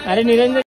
अरे निरंजन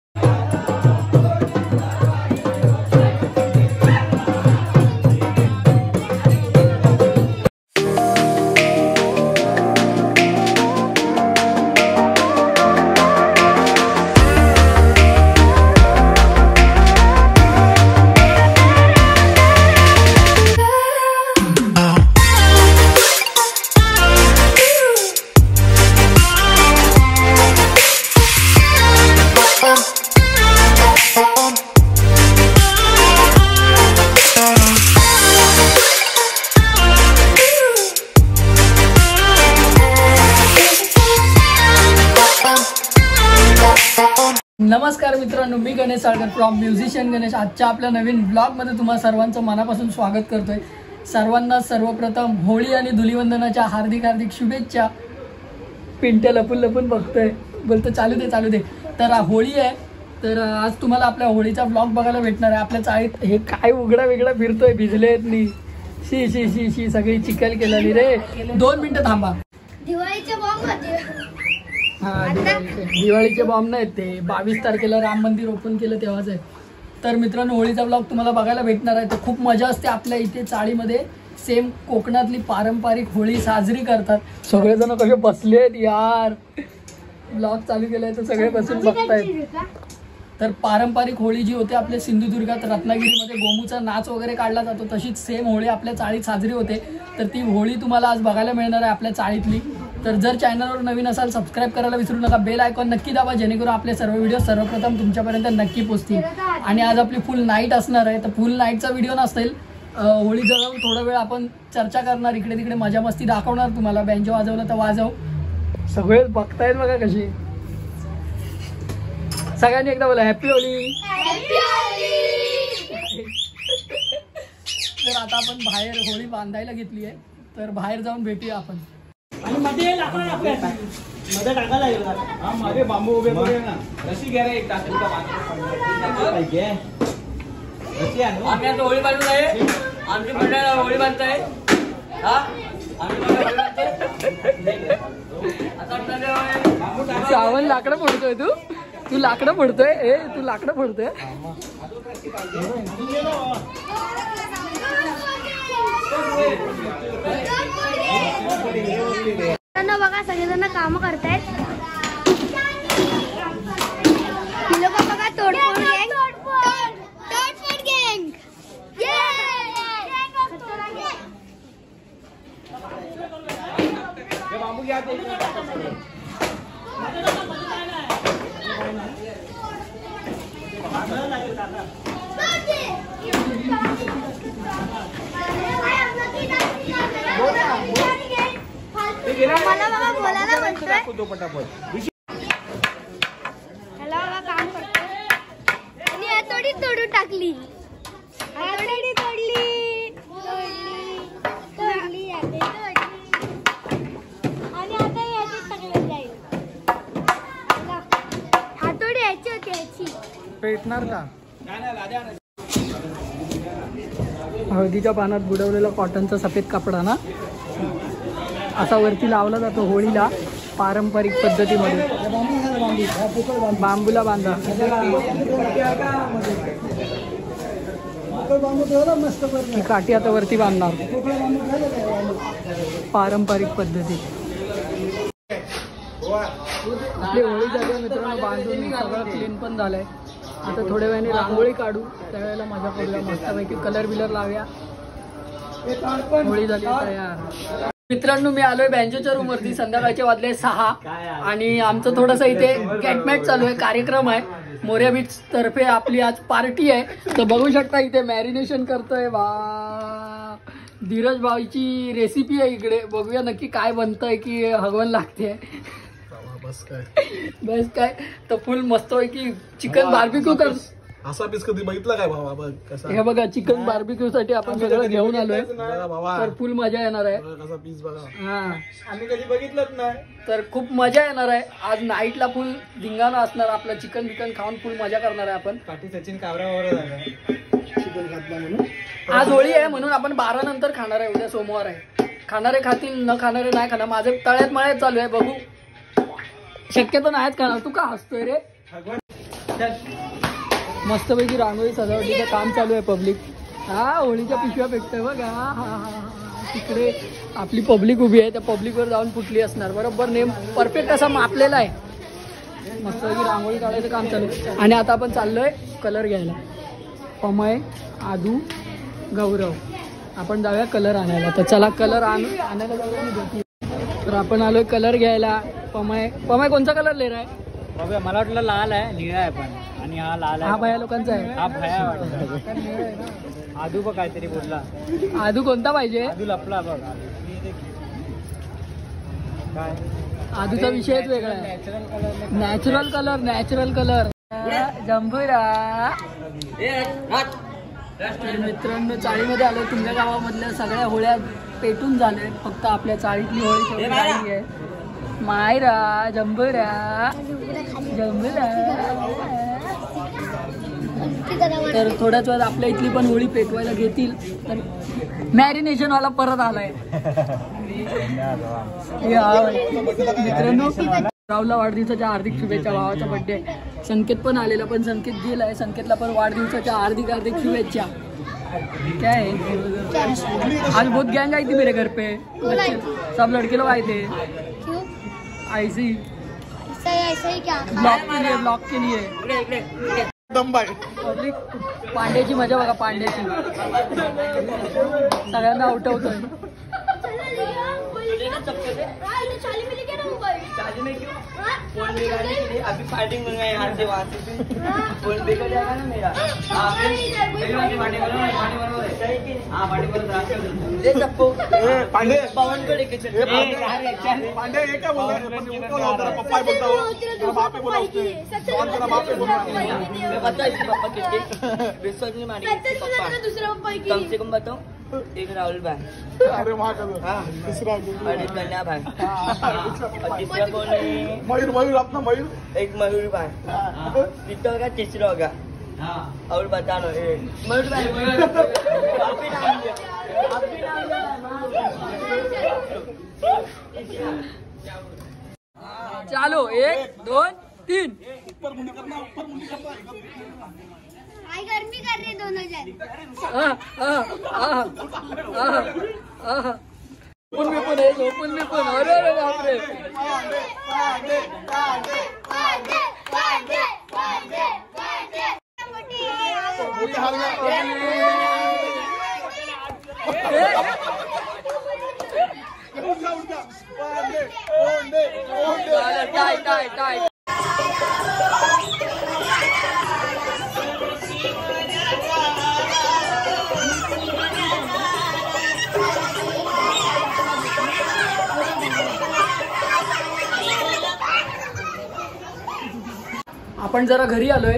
नमस्कार मित्रांनो, मी गणेश साळकर फ्रॉम म्युझिशियन गणेश। आजच्या आपल्या नवीन ब्लॉगमध्ये तुम्हाला सर्वांचं मनापासून स्वागत करतोय। सर्वांना सर्वप्रथम होळी आणि धुलीवंदनाच्या हार्दिक हार्दिक शुभेच्छा। पिंट्या लपून लपून बघतोय, बोलतो चालू दे। तर होळी आहे, तर आज तुम्हाला आपल्या होळीचा ब्लॉग बघायला भेटणार आहे। आपल्या चाळीत हे काय उघडा वेगळा फिरतोय, भिजलेत नी शी शी शी शी सगळी चिखल केलेली रे। 2 मिनिटं थांबा। दिवाळीचे बॉम्ब दिवाळीचे बॉम्ब नाहीत ते, 22 तारखेला राम मंदिर ओपन केलं तेव्हाच आहे। तर मित्रांनो, होळीचा ब्लॉग तुम्हाला बघायला भेटणार आहे। तर खूप मजा असते आपल्या इथे चाळीमध्ये। सेम कोकणातली पारंपरिक होळी साजरी करतात। सगळेजण कसे बसलेत यार, ब्लॉग चालू केलाय तर सगळे बसून बघतायत। तर पारंपरिक होळी जी होते आपल्या सिंधुदुर्गात रत्नागिरीमध्ये गोमूचा नाच वगैरे काढला जातो, तशीच सेम होळी आपल्या चाळीत साजरी होते। तर ती होळी तुम्हाला आज बघायला मिळणार आहे आपल्या चाळीतली। तर जर चॅनलवर नवीन असाल सबस्क्राईब करायला विसरू नका, बेल आयकॉन नक्की दाबा, जेणेकरून आपले सर्व व्हिडिओ सर्वप्रथम तुमच्यापर्यंत नक्की पोहोचतील। आणि आज आपली फुल नाईट असणार आहे, तर फुल नाईटचा व्हिडिओ नसेल, होळी जळवून थोडा वेळ आपण चर्चा करणार, इकडे तिकडे मजा मस्ती दाखवणार तुम्हाला। बँजो वाजवलं तर वाजव, सगळे बघतायत बघा कशी। सगळ्यांनी एकदा बोला हॅपी होळी। तर आता आपण बाहेर होळी बांधायला घेतली आहे, तर बाहेर जाऊन भेटूया आपण। आणि मध्ये टाकायला मध्ये बांबू उभे करूया ना, रशी घ्या रे एक टाकून पाहिजे। आम्ही आता होळी बांधून आहे, आमची मंडळ होळी बांधताय। श्रावण लाकडं फोडतोय, तू लाकडं फोडतोय, तू लाकडं फोडतोय। बघा सगळेजण काम करतायत। लोक बघा तोडफोड गँग, तोडफोड गँग। बांबू घ्या ते। मला बघा बोलायला म्हणतोय, ह्याला बघा काम करतोय। आणि हातोडी तोडून टाकली, हातोडी तोडली आणि आता याची टाकलं जाईल। हातोडी याची होती, याची पेटणार का? हळदीच्या पानात बुडवलेला कॉटनचा सफेद कपडा ना, असा वरती लावला जातो होळीला पारंपरिक पद्धतीमध्ये। बांबूला बांधा, काठी आता वरती बांधणार पारंपरिक पद्धतीत। आपली होळी झाली मित्रांनो बांधून, सगळं क्लीन पण झालंय। आता थोड्या वेळाने रांगोळी काढू, त्यावेळेला मजा करूया, मस्तपैकी कलर बिलर लावूया। होळी झाली तयार। मित्रांनो, मी आलोय बँजोच्या रूम वरती, संध्याकाळचे वाजले 6 आणि आमचं थोडंसं इथे गेटमॅच चालू आहे, कार्यक्रम आहे। मोर्या बीच तर्फे आपली आज पार्टी आहे, तर बघू शकता इथे मॅरिनेशन करतोय। वा, धीरज भाईची रेसिपी आहे इकडे, बघूया नक्की काय बनतंय की हगवण लागते। बस काय तर फुल मस्त आहे की चिकन बार्बिक्यू कर। असा पीस कधी बघितला काय भावा? बघ कसा, हे बघा चिकन बार्बिक्यू साठी आपण सगळं घेऊन आलोय, तर फुल मजा येणार आहे। कसा पीस बघा, हा आम्ही कधी बघितलंच नाही, तर खूप मजा येणार आहे। आज नाईटला फुल धिंगाणा असणार, आपलं चिकन बिकन खाऊन फुल मजा करणार आहे आपण। पाठी सचिन काबरावर चिकन खातला म्हणून आज होळी आहे म्हणून आपण 12 नंतर खाणार आहे, उद्या सोमवार आहे। खाणारे खातील, न खाणारे नाही खाणार। माझे तळ्यात मळ्यात चालू आहे, बघू शक्यतो नाहीत का तू का हसतोय रे? मस्तपैकी रांगोळी सजावटीचं काम चालू आहे. पब्लिक हा होळीच्या पिशव्या फेकतोय बघा. हा हा हा. तिकडे आपली पब्लिक उभी आहे. त्या पब्लिकवर जाऊन फुटली असणार. बरोबर नेम परफेक्ट असा मापलेला आहे. मस्तपैकी रांगोळी काढायचं काम चालू आहे. आणि आता आपण चाललोय कलर घ्यायला. अमय, आदू, गौरव आपण जाऊया कलर आणायला. तर चला कलर आणायला जाऊया. मी भेटू. तर आपण आलोय कलर घ्यायला. पमय कोणता कलर ले रहा है? मला वाटलं लाल आहे, निळा आहे पण. आणि हा लाल आहे. हा भया लोकांचा आहे. हा भया वाटतं. आदू बघ काहीतरी बोलला. आदू कोणता पाहिजे? आदू लपला बघ. काय आदूचा विषयच वेगळा आहे. नॅचरल कलर जंभुरा. तर मित्रांनो चाळीमध्ये आलो. तुमच्या गावामधल्या सगळ्या होळ्या पेटून झाल्या. फक्त आपल्या चाळीतली होळी तेवढी राहिली आहे. मायरा जंभुरा. तर थोड्याच वेळात आपल्या इथली पण होळी पेटवायला घेतील. तर मॅरिनेशन वाला परत आलाय. मित्रांनो रावला वाढदिवसाच्या हार्दिक शुभेच्छा. भावाचा बर्थडे आहे. संकेत पण आलेला पण संकेत गेलाय. संकेतला पण वाढदिवसाच्या हार्दिक शुभेच्छा. क्या है आज बहुत गैंग आई थी मेरे घर पे. सब लड़के लोग आए थे. क्यों? ऐसे ही ऐसा ही क्या? ब्लॉक के लिए पब्लिक. पांड्याची मजा बघा. पांड्याची सगळ्यांना उठवतोय. अभी फाइटिंग में गए यहाँ से वहाँ से फोन देखा जाएगा ना मेरा. पांडे पवन को लेके चल. पांडे ये क्या बोल रहा है? पप्पा बोलता हो, बाप पे बोला उसने. कौन तेरा बाप पे बोला? बता इसके पापा किसके विश्वास नहीं मानेंगे. कम से कम बताओ. एक राहुल भाई. अरे वहाँ का हाँ. तीसरा और एक कन्या भाई. और तीसरा कौन है? मयूर अपना मयूर. एक मयूर भाई. कितना होगा? तीसरा होगा. और बता लो. मयूर भाई आप भी नाम लिया. चालो 1 2 3. आई गर्मी कर रहे दोनों जन. ओपन में पण आहे. अरे बापरे. टाय आपण जरा घरी आलोय.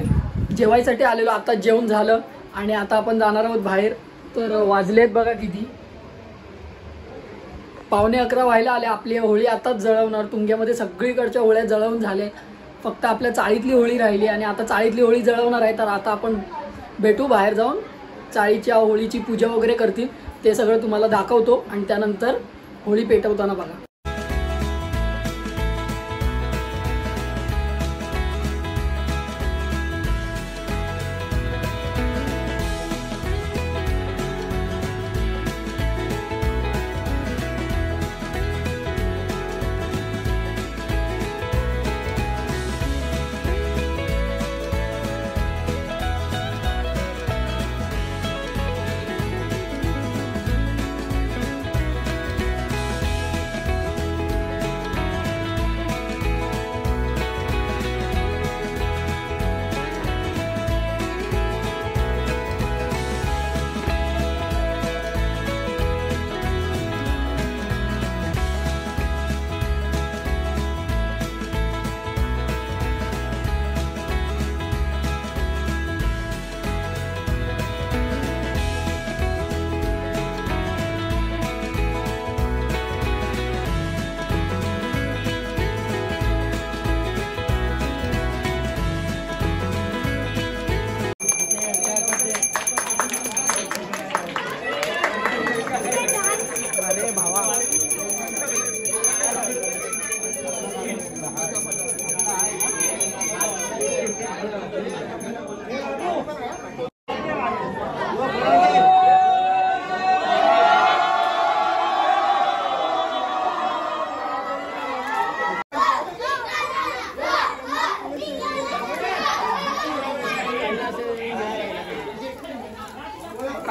जेवायसाठी आलेलो. आता जेवण झालं आणि आता आपण जाणार आहोत बाहेर. तर वाजलेत बघा किती. 11:15 व्हायला आले. आपली होळी आताच जळवणार. तुंग्यामध्ये सगळीकडच्या होळ्या जळवून झाल्या. फक्त आपल्या चाळीतली होळी राहिली आणि आता चाळीतली होळी जळवणार आहे. तर आता आपण भेटू बाहेर जाऊन. चाळीच्या होळीची पूजा वगैरे करतील. ते सगळं तुम्हाला दाखवतो आणि त्यानंतर होळी पेटवताना बघा.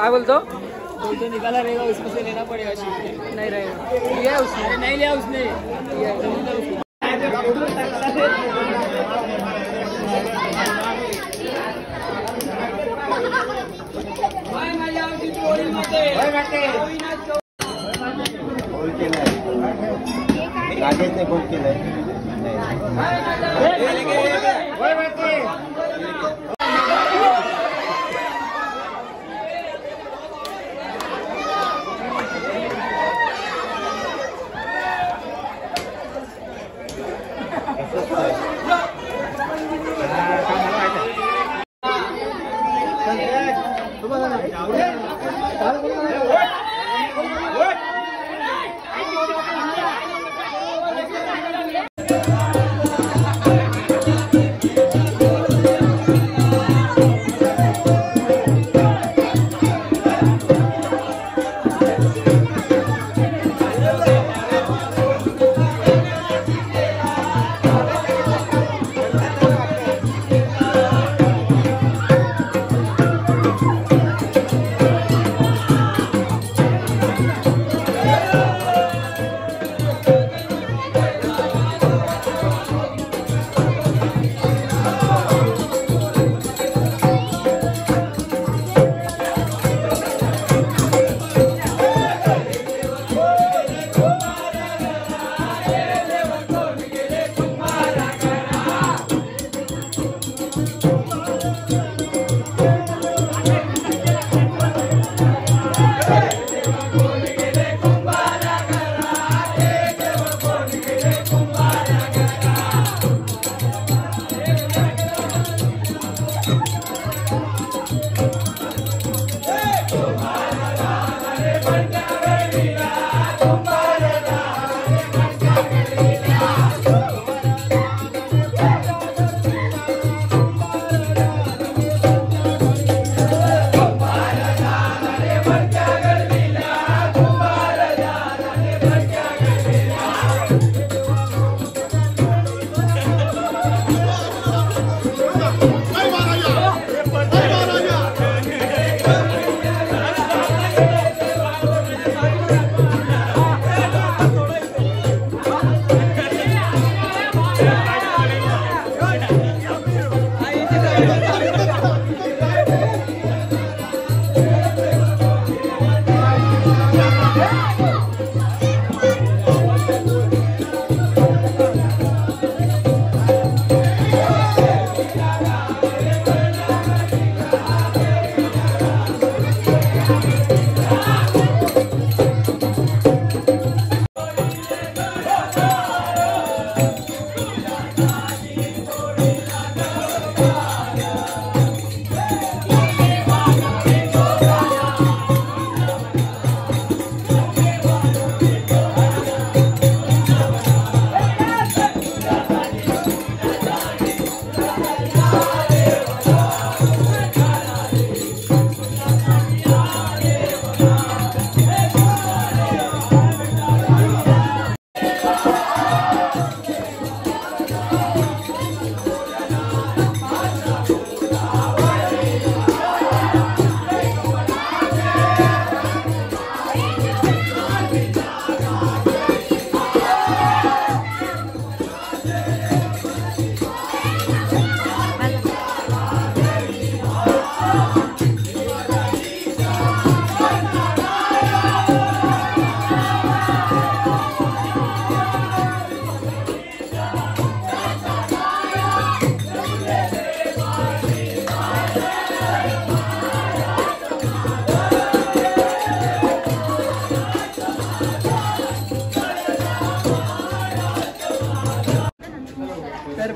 काय बोलतो? बोलतो निकाला रहेगा उसमें से लेना पड़ेगा नहीं रहेगा लिया उसने नहीं लिया उसने राजेशने गोल केलंय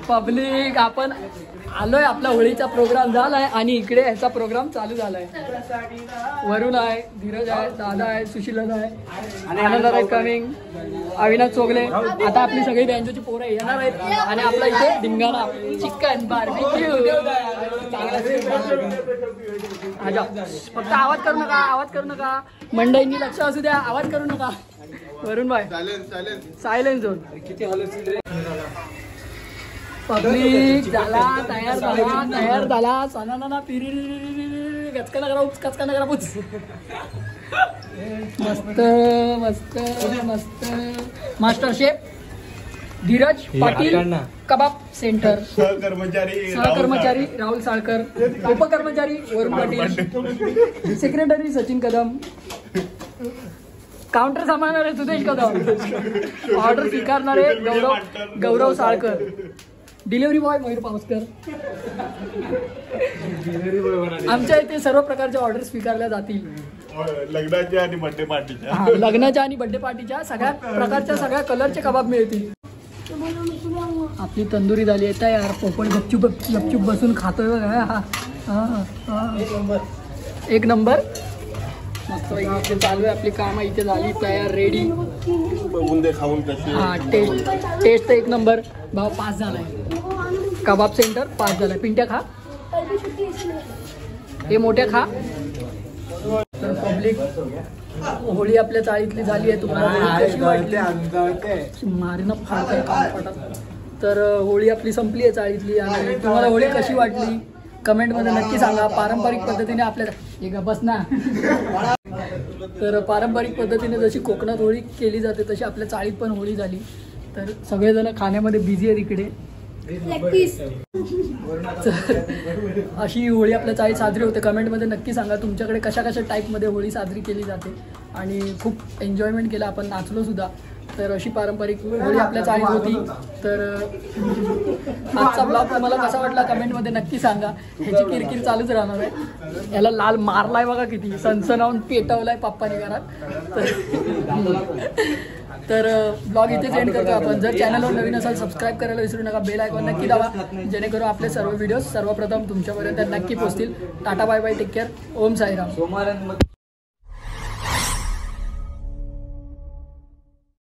पब्लिक आपण आलोय, आपला होळीचा प्रोग्राम झालाय आणि इकडे ह्याचा प्रोग्राम चालू झालाय. वरुण आहे, धीरज आहे, दादा आहे, सुशील आहे, आनंद आहे कमिंग, अविनाश चोगले. आता आपली सगळी बँजोची पोरं येणार आहेत आणि आपला इथे धिंगाणा चिकन बार्बिक्यू. आजा फक्त आवाज करू नका, आवाज करू नका, मंडळींनी लक्ष असू द्या, आवाज करू नका. वरुण भाई सायलेन्स झोन. पब्लिक झाला, तयार झाला, सणाना पिरी गचका नगरा उच कचका नगरा पुच. मस्त मस्त मस्त. मास्टर शेफ धीरज पाटील कबाब सेंटर. सहकर्मचारी राहुल साळकर. उपकर्मचारी वरुण पाटील. सेक्रेटरी सचिन कदम. काउंटर सांभाळणारे सुदेश कदम. ऑर्डर स्वीकारणारे गौरव साळकर. Delivery boy Mayur Pawaskar. आमच्या इथे सर्व प्रकारच्या ऑर्डर स्वीकारल्या जातील. लग्नाच्या आणि बर्थडे पार्टीच्या. लग्नाच्या आणि बर्थडे पार्टीच्या सगळ्या प्रकारच्या सगळ्या कलरचे कबाब मिळतील. आपली तंदुरी झाली आहे यार. पोपट गपचूप गपचूप बसून खातोय बघा. एक नंबर. मस्त इथे चालू आहे आपली कामं. इथे झाली तयार रेडी. खाऊन कशी. हा टेस्ट टेस्ट तर एक नंबर. भाव 5 झालाय. कबाब सेंटर 5 झालाय. पिंट्या खा. हे मोठ्या खा. तर पब्लिक होळी आपल्या चाळीतली झाली आहे. तुम्हाला होळी कशी वाटली? मारीनं फाडताय कानपटात. तर होळी आपली संपली आहे चाळीतली. आणि तुम्हाला होळी कशी वाटली कमेंटमध्ये नक्की सांगा. पारंपरिक पद्धतीने आपल्या एक बस ना. तर पारंपरिक पद्धतीने जशी कोकणात होळी केली जाते तशी आपल्या चाळीत पण होळी झाली. तर सगळेजण खाण्यामध्ये बिझी आहेत इकडे. अशी होळी आपल्या चाळीत साजरी होते. कमेंटमध्ये नक्की सांगा तुमच्याकडे कशा कशा टाईपमध्ये होळी साजरी केली जाते. आणि खूप एन्जॉयमेंट केला आपण. नाचलो सुद्धा. तर अशी पारंपरिक होळी आपल्या चाळीत होती. तर आजचा ब्लॉग तुम्हाला कसा वाटला कमेंटमध्ये नक्की सांगा. ह्याची किरकिर चालूच राहणार आहे. याला लाल मारलाय बघा किती. सनसनावून पेटवलाय पप्पानी घरात. तर ब्लॉग इथेच एंड करतो आपण. जर चॅनलवर नवीन असाल सबस्क्राईब करायला विसरू नका. बेल आयकॉन नक्की दाबा जेणेकरून आपले सर्व व्हिडिओज सर्वप्रथम तुमच्यापर्यंत नक्की पोहोचतील. Tata bye bye. Take care. Om Sairam.